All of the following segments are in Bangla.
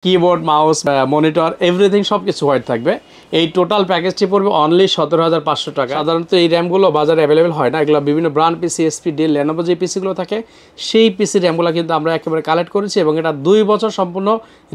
কিবোর্ড, মাউস, মনিটর এভরিথিং সবকিছু হোয়াইট থাকবে। এই টোটাল প্যাকেজটি পড়বে অনলি 17,500 টাকা। সাধারণত এই র্যামগুলো বাজারে অ্যাভেলেবেল হয় না, এগুলো বিভিন্ন brand PC, HP, Dell, Lenovo যে পিসিগুলো থাকে সেই পিসি র্যামগুলো কিন্তু আমরা একেবারে কালেক্ট করেছি এবং এটা 2 বছর সম্পূর্ণ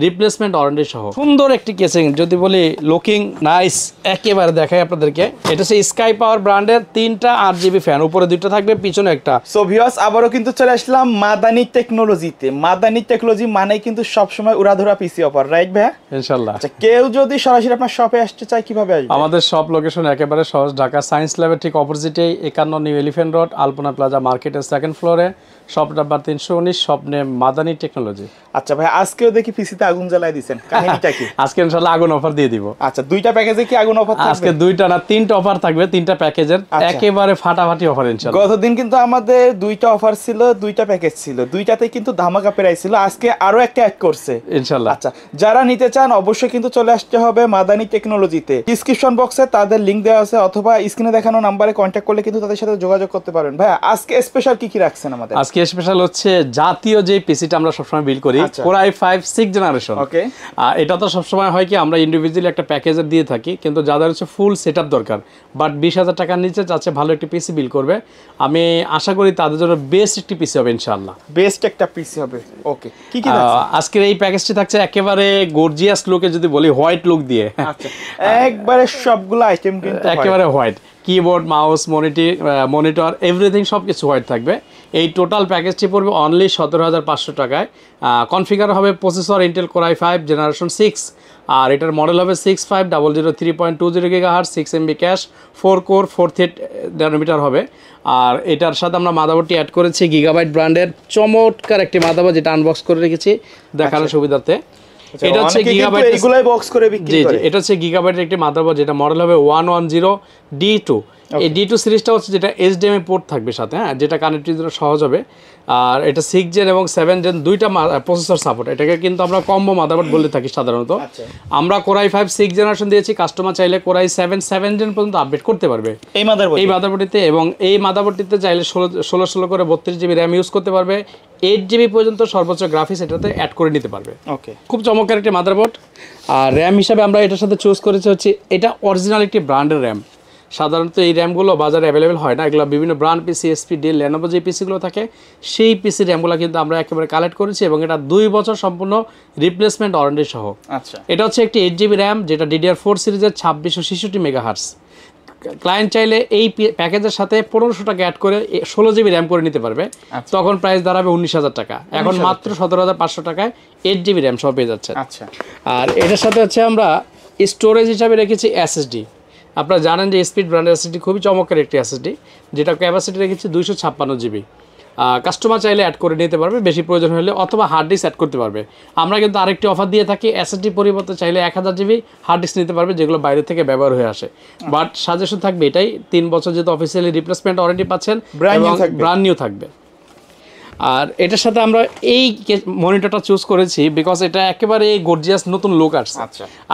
রিপ্লেসমেন্ট ওয়ারেন্টি সহ। সুন্দর একটি কেসিং, যদি বলি লুকিং নাইস, একেবারে দেখাই আপনাদেরকে। এটা হচ্ছে স্কাই পাওয়ার ব্র্যান্ডের 3টা 8GB ফ্যান, উপরে 2টা থাকবে, পিছনে একটা। সো ভিউয়ার্স, আবারও কিন্তু চলে আসলাম মাদানি টেকনোলজিতে। মাদানি টেকনোলজি মানেই কিন্তু সবসময় উড়াধুরা পিসি অফার, রাইট ভাইয়া? ইনশাআল্লাহ। আচ্ছা, কেউ যদি সরাসরি আপনার শপে আসতে চায় কিভাবে আসবে? আমাদের শপ লোকেশন একেবারে সহজ, ঢাকা সায়েন্স ল্যাবের ঠিক অপোজিটেই 51 new Elephant Road, Alpana plaza মার্কেটের 2nd ফ্লোরে, shop number 319, shop name Madani technology. আচ্ছা ভাই, আজকেও দেখি পিসিতে আগুন জ্বালাই দিবেন, কাহিনীটা কি? আজকে ইনশাআল্লাহ আগুন অফার দিয়ে দিব। আচ্ছা, 2টা প্যাকেজে কি আগুন অফার থাকবে? আজকে 2টা না 3টা অফার থাকবে, 3টা প্যাকেজের একেবারে ফাটাফাটি অফার ইনশাআল্লাহ। গতদিন কিন্তু আমাদের 2টা অফার ছিল, 2টা প্যাকেজ ছিল, 2টাতে কিন্তু ধামাকা প্রাইস ছিল, আজকে আরো একটা অ্যাড করছে ইনশাআল্লাহ। আচ্ছা, যারা নিতে চান অবশ্যই কিন্তু চলে আসতে হবে মাদানি টেকনোলজিতে। ডিসক্রিপশন বক্সে তাদের লিংক দেওয়া আছে, অথবা স্ক্রিনে দেখানো নাম্বারে কন্ট্যাক্ট করলে কিন্তু তাদের সাথে যোগাযোগ করতে পারেন। ভাইয়া, আজকে স্পেশাল কি কি রাখছেন আমাদের? আজকে স্পেশাল হচ্ছে জাতীয় যে পিসিটা আমরা সবসময় বিল করি, Core i5 6th জেনারেশন। ওকে, এটা তো সবসময় হয় কি আমরা ইন্ডিভিজুয়ালি একটা প্যাকেজে দিয়ে থাকি, কিন্তু যাদের হচ্ছে ফুল সেটআপ দরকার বাট 20,000 টাকার নিচে চাচ্ছে ভালো একটি পিসি বিল করবে, আমি আশা করি তাদের জন্য বেস্ট একটি পিসি হবে ইনশাআল্লাহ। বেস্ট একটা পিসি হবে। ওকে, কি কি আজকের এই প্যাকেজটি থাকছে একেবারে গর্জিয়াস লুকে, যদি বলি হোয়াইট লুক দিয়ে। আচ্ছা, একবারে সবগুলো আইটেম কিন্তু একেবারে white, keyboard, mouse, monitor everything সবকিছু হোয়াইট থাকবে। এই টোটাল প্যাকেজটি পড়বে অনলি 17,500 টাকায়। কনফিগার হবে processor Intel Core i5 generation 6, আর এটার মডেল হবে 6500 3.20 GHz, 6MB cache, 4 core 4 thread nanometer হবে। আর এটার সাথে আমরা মাদারবোর্ডটি অ্যাড করেছি গিগাবাইট ব্র্যান্ডের চমৎকার একটি মাদারবোর্ড, যেটা আনবক্স করে রেখেছি দেখানোর সুবিধার্থে। এটা হচ্ছে গিগাবাইট, এগুলাই বক্স করে বিক্রি করে। এটা হচ্ছে গিগাবাইটের একটি মাদারবোর্ড, যেটা মডেল হবে 110D2। এই D2 সিরিজটা হচ্ছে যেটা HDMI পোর্ট থাকবে সাথে, হ্যাঁ, যেটা কানেক্টের জন্য সহজ হবে। আর এটা 6 জেন এবং 7 জেন 2টা প্রসেসর সাপোর্ট, এটাকে কিন্তু আমরা কম্বো মাদারবোর্ড বলে থাকি সাধারণত। আমরা Core i5 6 জেনারেশন দিয়েছি, কাস্টমার চাইলে Core i7 7 জেন পর্যন্ত আপডেট করতে পারবে এই মাদারবোর্ডটিতে, এবং এই মাদারবোর্ডটিতে চাইলে 16 করে 32GB র্যাম ইউজ করতে পারবে, 8GB পর্যন্ত সর্বোচ্চ গ্রাফিক্স এটাতে অ্যাড করে নিতে পারবে। ওকে, খুব চমৎকার একটি মাদারবোর্ড। আর র্যাম হিসাবে আমরা এটার সাথে চুজ করেছি হচ্ছে এটা অরিজিনাল একটি ব্র্যান্ডের র্যাম। সাধারণত এই র্যামগুলো বাজারে অ্যাভেলেবেল হয় না, এগুলো বিভিন্ন brand PC, HP, Dell, Lenovo যে পিসিগুলো থাকে সেই পিসি র্যামগুলো কিন্তু আমরা একেবারে কালেক্ট করেছি এবং এটা 2 বছর সম্পূর্ণ রিপ্লেসমেন্ট ওয়ারেন্টি সহ। আচ্ছা, এটা হচ্ছে একটি 8GB র্যাম, যেটা DDR4 সিরিজের 2666 মেগাহার্টজ। ক্লায়েন্ট চাইলে এই প্যাকেজের সাথে 1500 টাকা অ্যাড করে 16GB র্যাম করে নিতে পারবে, তখন প্রাইস দাঁড়াবে 19,000 টাকা। এখন মাত্র 17,500 টাকায় 8GB র্যাম সহ পেয়ে যাচ্ছে। আচ্ছা, আর এটার সাথে হচ্ছে আমরা স্টোরেজ হিসাবে রেখেছি SSD। আপনারা জানেন যে স্পিড ব্র্যান্ডের SSD খুবই চমৎকার একটি SSD, যেটা ক্যাপাসিটি রেখেছি 256GB। কাস্টমার চাইলে অ্যাড করে নিতে পারবে বেশি প্রয়োজন হলে, অথবা হার্ড ডিস্ক অ্যাড করতে পারবে। আমরা কিন্তু আরেকটি অফার দিয়ে থাকি, SSD পরিবর্তে চাইলে 1000GB হার্ড ডিস্ক নিতে পারবে, যেগুলো বাইরে থেকে ব্যবহার হয়ে আসে। বাট সাজেশন থাকবে এটাই, 3 বছর যেহেতু অফিসিয়ালি রিপ্লেসমেন্ট ওয়ারেন্টি পাচ্ছেন, ব্র্যান্ড নিউ থাকবে। আর এটার সাথে আমরা এই মনিটরটা চুজ করেছি বিকজ এটা একেবারে গর্জিয়াস নতুন লুক আসছে।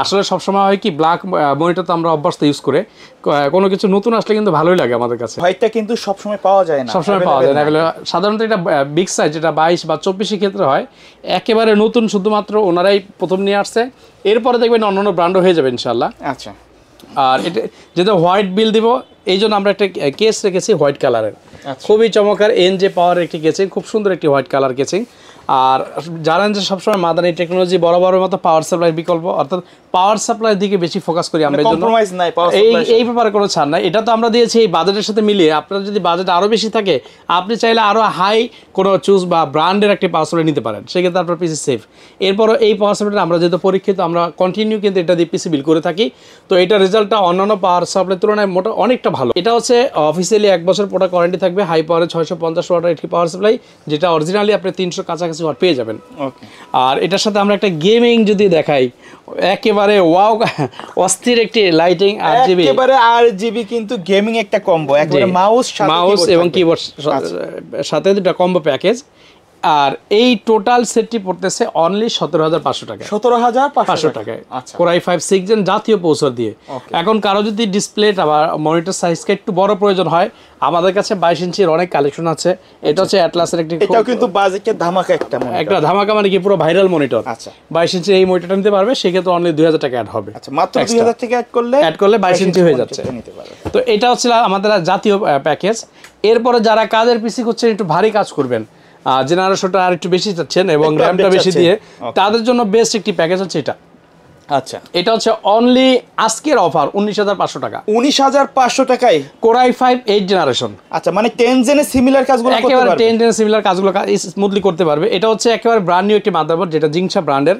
আসলে সবসময় হয় কি ব্ল্যাক মনিটর তো আমরা অভ্যস্ত ইউজ করে, কোনো কিছু নতুন আসলে কিন্তু ভালোই লাগে আমাদের কাছে। হোয়াইটটা কিন্তু সবসময় পাওয়া যায় না, সবসময় পাওয়া যায় না। সাধারণত এটা বিগ সাইজ, যেটা 22 বা 24 ক্ষেত্রে হয়, একেবারে নতুন, শুধুমাত্র ওনারাই প্রথম নিয়ে আসছে, এরপরে দেখবেন অন্যান্য ব্র্যান্ডও হয়ে যাবে ইনশাল্লাহ। আচ্ছা, আর এটা যেহেতু হোয়াইট বিল দিব, এই জন্য আমরা একটা কেস রেখেছি হোয়াইট কালারের, খুবই চমৎকার NJ পাওয়ারের একটি কেসিং, খুব সুন্দর একটি হোয়াইট কালার কেসিং। আর জানেন যে সবসময় মাদানি টেকনোলজি বরাবরের মতো পাওয়ার সাপ্লাই বিকল্প, অর্থাৎ পাওয়ার সাপ্লাইয়ের দিকে বেশি ফোকাস করি আমরা, এই ব্যাপারে কোনো ছাড় নাই। এটা তো আমরা দিয়েছি এই বাজেটের সাথে মিলিয়ে। আপনার যদি বাজেট আরও বেশি থাকে, আপনি চাইলে আরও হাই কোনো চুজ বা ব্র্যান্ডের একটি পাওয়ার সাপ্লাই নিতে পারেন, সেক্ষেত্রে আপনার পিসি সেফ। এরপরও এই পাওয়ার সাপ্লাইটা আমরা যেহেতু পরীক্ষিত, আমরা কন্টিনিউ কিন্তু এটা দিয়ে পিসি বিল করে থাকি, তো এটা রেজাল্টটা অন্যান্য পাওয়ার সাপ্লাইয়ের তুলনায় অনেকটা ভালো। এটা হচ্ছে অফিসিয়ালি 1 বছর প্রোডাক্ট ওয়ারেন্টি থাকবে, হাই পাওয়ারের 650 ওয়াটের একটি পাওয়ার সাপ্লাই, যেটা অরিজিনালি আপনি 300 কাছাকাছি ওয়াট পেয়ে যাবেন। আর এটার সাথে আমরা একটা গেমিং যদি দেখাই, একেবারে ওয়াও অস্থির একটি লাইটিং, একেবারে RGB কিন্তু গেমিং একটা কম্বো, একবারে মাউস এবং কিবোর্ড সাথে দুটো কম্বো প্যাকেজ। আর এই টোটাল সেটটি পড়তেছে অনলি 17,500 টাকা। 17,500 টাকায় আচ্ছা কোরাই 5 6 জেন জাতীয় প্রসেসর দিয়ে। এখন কারো যদি ডিসপ্লেটা বা মনিটর সাইজকে একটু বড় প্রয়োজন হয়, আমাদের কাছে 22 ইঞ্চির অনেক কালেকশন আছে। এটা হচ্ছে অ্যাটলাসের একটি, এটাও কিন্তু বাজেটের ধামাকা একটা মনিটর। একটা ধামাকা মানে কি পুরো ভাইরাল মনিটর। আচ্ছা 22 ইঞ্চি এই মনিটরটা নিতে পারবে, সেক্ষেত্রে অনলি 2,000 টাকা অ্যাড হবে। আচ্ছা মাত্র 2,000 টাকা অ্যাড করলে 22 ইঞ্চি হয়ে যাচ্ছে। নিতে পারবে। তো এটা হচ্ছে আমাদের জাতীয় প্যাকেজ। এরপরে যারা কাজের পিসি করছেন, একটু ভারী কাজ করবেন, জেনারেশনটা আর একটু বেশি চাচ্ছেন এবং র্যামটা বেশি দিয়ে, তাদের জন্য বেস্ট একটি প্যাকেজ হচ্ছে এটা। আচ্ছা এটা হচ্ছে অনলি আজকের অফার 19,500 টাকা। 19,500 টাকায় কোরাই 5 8 জেনারেশন। আচ্ছা মানে 10 জেনে সিমিলার কাজগুলো করতে একেবারে পারবে। 10 জেনে সিমিলার কাজগুলো স্মুথলি করতে পারবে। এটা হচ্ছে একেবারে ব্র্যান্ড নিউ একটি মাদারবোর্ড, যেটা জিংসা ব্র্যান্ডের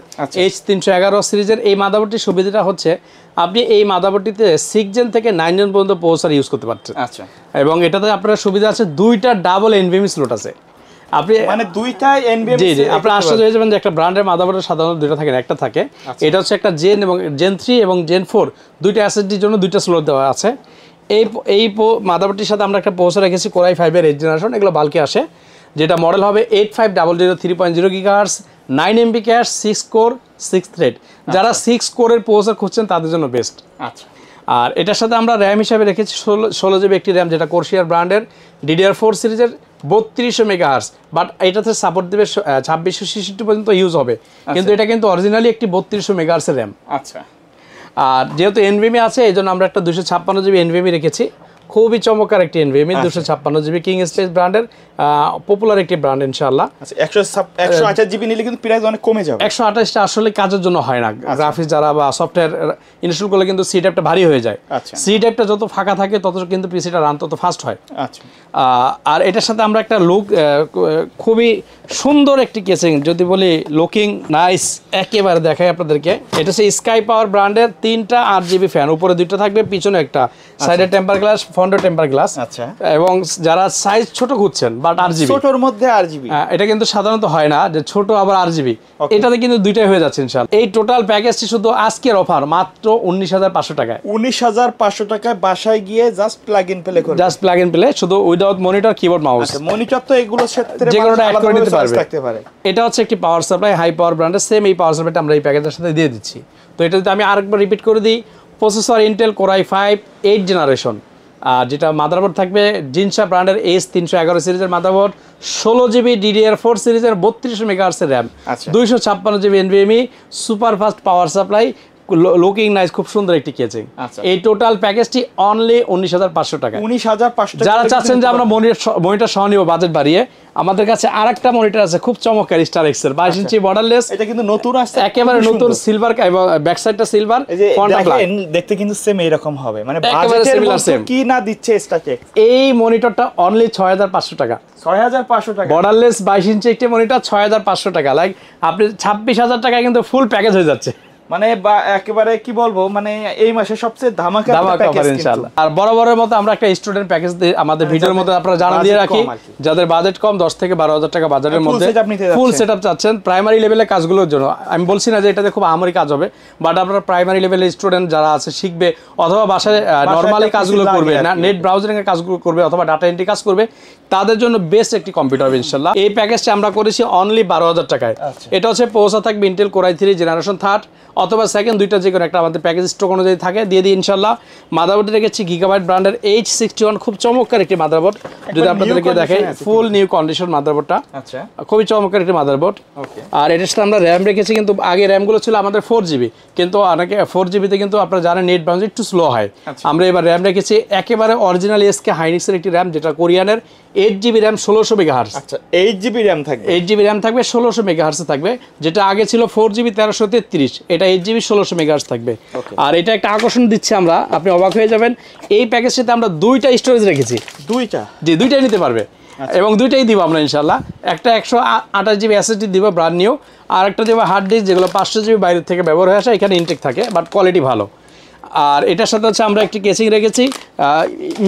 H311 সিরিজের। এই মাদারবোর্ডটির সুবিধাটা হচ্ছে আপনি এই মাদারবোর্ডটিতে 6 জেন থেকে 9 জেন পর্যন্ত প্রসেসর ইউজ করতে পারছেন। আচ্ছা এবং এটাতে আপনার সুবিধা আছে দুইটা ডাবল এনভিএমই স্লট আছে। আপনি মানে দুইটা এনভিএম, জি জি, আপনি আশ্চর্য হয়ে যাবেন যে একটা ব্র্যান্ডের মাদারবোর্ডে সাধারণত দুটো থাকে না, একটা থাকে। এটা হচ্ছে একটা জেন এবং জেন 3 এবং জেন 4 দুইটা এসএসডির জন্য দুইটা স্লট দেওয়া আছে। এই মাদারবোর্ডটির সাথে আমরা একটা প্রসেসর রেখেছি কোরাই 5 এর 8 জেনারেশন, এগুলো বাল্কে আসে, যেটা মডেল হবে 8500 3.0 GHz 9 MB cash 6 core 6 thread. যারা 6 কোরের প্রসেসর খুঁজছেন তাদের জন্য বেস্ট। আচ্ছা আর এটার সাথে আমরা র্যাম হিসাবে রেখেছি 16 জিবি একটি র্যাম, যেটা কোরশিয়ার ব্র্যান্ডের DDR4 সিরিজের 3200 মেগাহার্জ। বাট এটাতে সাপোর্ট দেবে 2666 পর্যন্ত ইউজ হবে, কিন্তু এটা কিন্তু অরিজিনালি একটি 3200 মেগাহার্জের র্যাম। আচ্ছা আর যেহেতু এনভিএমই আছে, এই জন্য আমরা একটা 256 জিবি এনভিএমই রেখেছি। খুবই চমৎকার একটি এনভিএমই 256 জিবি, কিং স্পেস ব্র্যান্ডের পপুলার একটি ব্র্যান্ড ইনশাআল্লাহ। আচ্ছা 128 জিবি নিলে কিন্তু প্রাইস অনেক কমে যাবে। 128টা আসলে কাজের জন্য হয় না, গ্রাফিক্স যারা বা সফটওয়্যার ইনস্টল করলে কিন্তু সি টাইপটা ভারী হয়ে যায়। আচ্ছা সি টাইপটা যত ফাঁকা থাকে তত কিন্তু পিসিটা রান তত ফাস্ট হয়। আচ্ছা আর এটার সাথে আমরা একটা লুক, খুবই সুন্দর একটি কেসিং, যদি বলি লুকিং নাইস, একেবারে দেখাই আপনাদেরকে। এটা হচ্ছে স্কাই পাওয়ার ব্র্যান্ডের 3টা 8 জিবি ফ্যান, উপরে 2টা থাকবে, পিছনে একটা, সাইডে টেম্পার গ্লাস, ফ্রন্টে টেম্পার গ্লাস। আচ্ছা এবং যারা সাইজ ছোট খুঁজছেন বাট 8 জিবি, ছোটর মধ্যে 8 জিবি, এটা কিন্তু সাধারণত হয় না যে ছোট আবার 8 জিবি, এটাতে কিন্তু দুইটাই হয়ে যাচ্ছে ইনশাআল্লাহ। এই টোটাল প্যাকেজটি শুধু আজকের অফার মাত্র 19,500 টাকায়। 19,500 টাকায় বাসায় গিয়ে জাস্ট প্লাগ ইন প্লে করবে, জাস্ট প্লাগ ইন প্লে, শুধু উইদাউট মনিটর, কিবোর্ড, মাউস। আচ্ছা মনিটর তো এগুলোর সাথে যে কোনোটা অ্যাড করে নিতে থাকতে পারে। এটা হচ্ছে একটি পাওয়ার সাপ্লাই, হাই পাওয়ার ব্র্যান্ডের, সেম এই পাওয়ার সাপ্লাইটা আমরা এই প্যাকেজের সাথে দিয়ে দিচ্ছি। তো এটা যদি আমি আরেকবার রিপিট করে দিই, প্রসেসর ইন্টেল কোরাই 5 8 জেনারেশন, আর যেটা মাদারবোর্ড থাকবে জিনসা ব্র্যান্ডের H311 সিরিজের মাদারবোর্ড, 16 জিবি DDR4 সিরিজের 3200 মেগাহার্জের RAM, 256 GB NVMe, super fast power supply, looking nice, খুব সুন্দর একটি কেচিং। এই টোটাল প্যাকেজটি অনলি 19,500 টাকা। 19,500 টাকা। যারা চাচ্ছেন যে আমরা মনিটর সহ নিব বাজেট বাড়িয়ে, আমাদের কাছে আরেকটা মনিটর আছে খুব চমৎকার, স্টার এক্স এর 22 ইঞ্চি বর্ডারলেস। এটা কিন্তু নতুন আসছে, একেবারে নতুন, সিলভার এবং ব্যাক সাইডটা সিলভার, ফ্রন্টটা ব্ল্যাক। দেখতে কিন্তু সেম এরকম হবে, মানে বাজেটের মধ্যে কি না দিচ্ছে স্টাকে। এই মনিটরটা অনলি 6,500 টাকা। 6,500 টাকা বর্ডারলেস 22 ইঞ্চি একটি মনিটর 6,500 টাকা। লাইক আপনি 26,000 টাকায় কিন্তু ফুল প্যাকেজ হয়ে যাচ্ছে। মানে একেবারে কি বলবো, মানে এই মাসে সবচেয়ে ধামাকা প্যাকেজ ইনশাআল্লাহ। আর বরাবরের মতো আমরা একটা স্টুডেন্ট প্যাকেজ আমাদের ভিডিওর মধ্যে আপনারা জানা দিয়ে রাখি, যাদের বাজেট কম 10 থেকে 12,000 টাকা বাজারের মধ্যে ফুল সেটআপ চাচ্ছেন প্রাইমারি লেভেলের কাজগুলোর জন্য। আমি বলছি না যে এটাতে খুব আমরি কাজ হবে, বাট আপনারা প্রাইমারি লেভেলের স্টুডেন্ট যারা আছে, শিখবে অথবা বাসায় নরমালি কাজগুলো করবে, না নেট ব্রাউজিং এর কাজগুলো করবে অথবা ডাটা এন্ট্রি কাজ করবে, তাদের জন্য বেস্ট একটি কম্পিউটার হবে ইনশাআল্লাহ। এই প্যাকেজটা আমরা করেছি অনলি 12,000 টাকায়। এটা হচ্ছে প্রসেসর থাকবে ইন্টেল কোরাই 3 জেনারেশন 3 অথবা সেকেন্ড, দুইটা যে কোনো একটা আমাদের প্যাকেজ স্টক অনুযায়ী থাকে, দিয়ে দিই ইনশাআল্লাহ। মাদারবোর্ডে রেখেছি গিগাবাইট ব্র্যান্ডের H61, খুব চমৎকার একটি মাদারবোর্ড, যদি আপনাদেরকে দেখাই, ফুল নিউ কন্ডিশন মাদারবোর্ডটা। আচ্ছা খুবই চমৎকার একটি মাদারবোর্ড। আর এটার সাথে আমরা র্যাম রেখেছি, কিন্তু আগে র্যামগুলো ছিল আমাদের 4 জিবি, কিন্তু অনেকে 4 জিবিতে কিন্তু আপনারা জানেন নেট ব্রাউজিং একটু স্লো হয়। আমরা এবার র্যাম রেখেছি একেবারে অরিজিনাল SK হাইনিক্সের একটি র্যাম, যেটা কোরিয়ানের 8 জিবি র্যাম 1600 মেগাহার্টজ। আচ্ছা 8 জিবি র্যাম থাকবে, 8 জিবি র্যাম থাকবে 1600 মেগাহার্টজ থাকবে, যেটা আগে ছিল 4 জিবি 1333, এটা 8 জিবি 1600 মেগাহার্টজ থাকবে। আর এটা একটা আকর্ষণ দিচ্ছে আমরা, আপনি অবাক হয়ে যাবেন, এই প্যাকেজটাতে আমরা দুইটা স্টোরেজ রেখেছি। দুইটা? জি, দুইটাই নিতে পারবে এবং দুইটাই দিব আমরা ইনশাআল্লাহ। একটা 128 জিবি SSD দিব ব্র্যান্ড নিউ, আর একটা দিব হার্ড ডিস্ক, যেগুলো 500 জিবি বাইরে থেকে ব্যবহার হয়ে আসে, এখানে ইনটেক থাকে বাট কোয়ালিটি ভালো। আর এটার সাথে হচ্ছে আমরা একটি কেসিং রেখেছি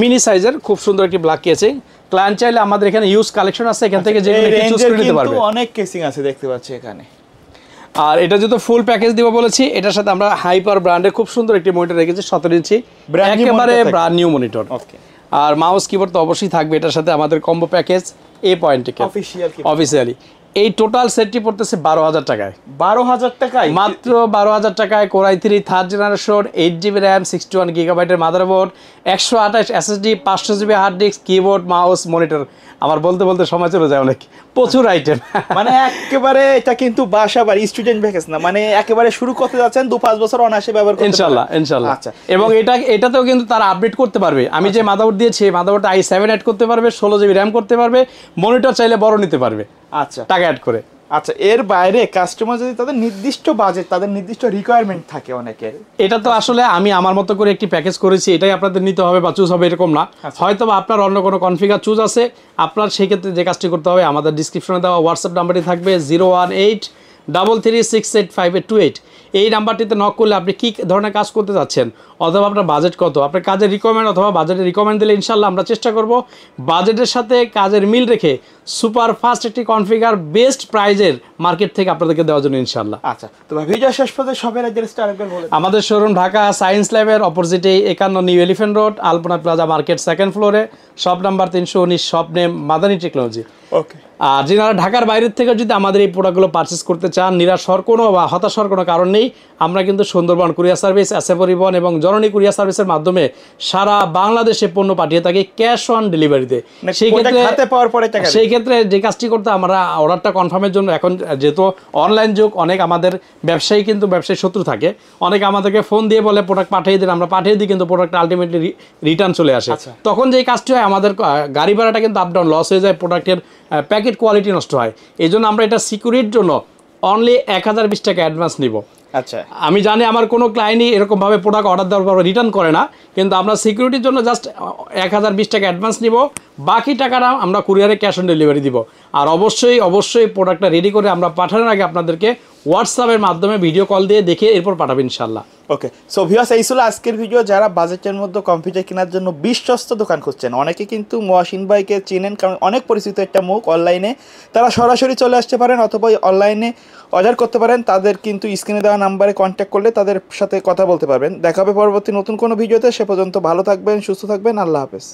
মিনি সাইজের, খুব সুন্দর একটি ব্ল্যাক কেসিং। ক্লায়েন্ট চাইলে আমাদের এখানে ইউজ কালেকশন আছে, এখান থেকে যে কোনো একটি চুজ করে নিতে পারবে। অনেক কেসিং আছে দেখতে পাচ্ছি এখানে। আর এটা যেহেতু ফুল প্যাকেজ দিব বলেছি, এটার সাথে আমরা হাইপার ব্র্যান্ডের খুব সুন্দর একটি মনিটর রেখেছি 17 ইঞ্চি, একেবারে ব্র্যান্ড নিউ মনিটর। আর মাউস কিবোর্ড তো অবশ্যই থাকবে এটার সাথে, আমাদের কম্বো প্যাকেজ এই পয়েন্ট থেকে অফিসিয়ালি। এই টোটাল সেটটি পড়তেছে 12,000 টাকায়। 12,000 টাকায় মাত্র 12,000 টাকায় core i 3 third generation, 8GB RAM, 61 গিগাবাইটের motherboard, 128 SSD, 500GB hard disk, keyboard, mouse, monitor. আমার বলতে বলতে সময় চলে যায় অনেক, প্রচুর আইটেম। মানে একেবারে এটা কিন্তু বাসা বাড়ি স্টুডেন্ট প্যাকেজ না, মানে একেবারে শুরু করতে যাচ্ছেন 2-5 বছর অনায়াসে ব্যবহার করতে ইনশাআল্লাহ ইনশাআল্লাহ। আচ্ছা, এবং এটাতেও কিন্তু তারা আপডেট করতে পারবে। আমি যে মাদারবোর্ড দিয়েছি মাদারবোর্ডটা i7 অ্যাড করতে পারবে, 16GB র্যাম করতে পারবে, মনিটর চাইলে বড় নিতে পারবে আচ্ছা টাকা অ্যাড করে। আচ্ছা, এর বাইরে কাস্টমার যদি তাদের নির্দিষ্ট বাজেট, তাদের নির্দিষ্ট রিকোয়ারমেন্ট থাকে অনেকের, এটা তো আসলে আমি আমার মতো করে একটি প্যাকেজ করেছি, এটাই আপনাদের নিতে হবে বা চুজ হবে এরকম না। হয়তো বা আপনার অন্য কোনো কনফিগার চুজ আছে, আপনার সেই ক্ষেত্রে যে কাজটি করতে হবে, আমাদের ডিসক্রিপশনে দেওয়া হোয়াটসঅ্যাপ নাম্বারটি থাকবে 01833685828। এই নাম্বারটিতে নক করলে আপনি কী ধরনের কাজ করতে যাচ্ছেন, অথবা আপনার বাজেট কত, আপনার কাজের রিকোয়ারমেন্ট অথবা বাজেটের রিকোয়ারমেন্ট দিলে ইনশাল্লাহ আমরা চেষ্টা করব বাজেটের সাথে কাজের মিল রেখে সুপার ফাস্ট একটি কনফিগার বেস্ট প্রাইজের মার্কেট থেকে আপনাদেরকে দেওয়ার জন্য ইনশাল্লাহ। আচ্ছা, তো ভিডিও শেষ পর্যন্ত সবের অ্যাড্রেসটা আরেকবার বলে দিন। আমাদের শোরুম ঢাকা সায়েন্স ল্যাবের অপোজিটে 51 new Elephant Road, Alpana plaza market, second ফ্লোরে, shop number 319, shop name Madani technology. Okay. আর যারা ঢাকার বাইরের থেকে যদি আমাদের এই প্রোডাক্টগুলো পারচেস করতে চান, নিরাশ হওয়ার কোনো বা হতাশ হওয়ার কোনো কারণ নেই। আমরা কিন্তু সুন্দরবন কুরিয়ার সার্ভিস, এসএ পরিবহন এবং জননী কুরিয়ার সার্ভিসের মাধ্যমে সারা বাংলাদেশে পণ্য পাঠিয়ে থাকি ক্যাশ অন ডেলিভারিতে। সেই ক্ষেত্রে যে কাজটি করতে আমরা অর্ডারটা কনফার্মের জন্য, এখন যেহেতু অনলাইন যুগ, অনেক আমাদের ব্যবসায়ী কিন্তু ব্যবসায়ী শত্রু থাকে, অনেকে আমাদেরকে ফোন দিয়ে বলে প্রোডাক্ট পাঠিয়ে দিন, আমরা পাঠিয়ে দিই কিন্তু প্রোডাক্ট আলটিমেটলি রিটার্ন চলে আসে। তখন যে কাজটি হয়, আমাদের গাড়ি ভাড়াটা কিন্তু আপ ডাউন লস হয়ে যায়, প্রোডাক্টের প্যাকেট কোয়ালিটি নষ্ট হয়। এই জন্য আমরা এটা সিকিউরিটির জন্য অনলি 1020 টাকা অ্যাডভান্স নিব। আচ্ছা, আমি জানি আমার কোনো ক্লায়েন্টই এরকমভাবে প্রোডাক্ট অর্ডার দেওয়ার পর রিটার্ন করে না, কিন্তু আমরা সিকিউরিটির জন্য জাস্ট 1020 টাকা অ্যাডভান্স নিব, বাকি টাকাটা আমরা কুরিয়ারে ক্যাশ অন ডেলিভারি দিব। আর অবশ্যই প্রোডাক্টটা রেডি করে আমরা পাঠানোর আগে আপনাদেরকে হোয়াটসঅ্যাপের মাধ্যমে ভিডিও কল দিয়ে দেখে এরপর পাঠাবেন ইনশাল্লাহ। ওকে, সো ভিউয়ার্স, এই ছিল আজকের ভিডিও। যারা বাজেটের মধ্যে কম্পিউটার কেনার জন্য বিশ্বস্ত দোকান খুঁজছেন, অনেকে কিন্তু মহসিন ভাইকে চেনেন, কারণ অনেক পরিচিত একটা মুখ অনলাইনে, তারা সরাসরি চলে আসতে পারেন অথবা অনলাইনে অর্ডার করতে পারেন। তাদের কিন্তু স্ক্রিনে দেওয়া নাম্বারে কন্ট্যাক্ট করলে তাদের সাথে কথা বলতে পারবেন। দেখা হবে পরবর্তী নতুন কোনো ভিডিওতে। সে পর্যন্ত ভালো থাকবেন, সুস্থ থাকবেন, আল্লাহ হাফেজ।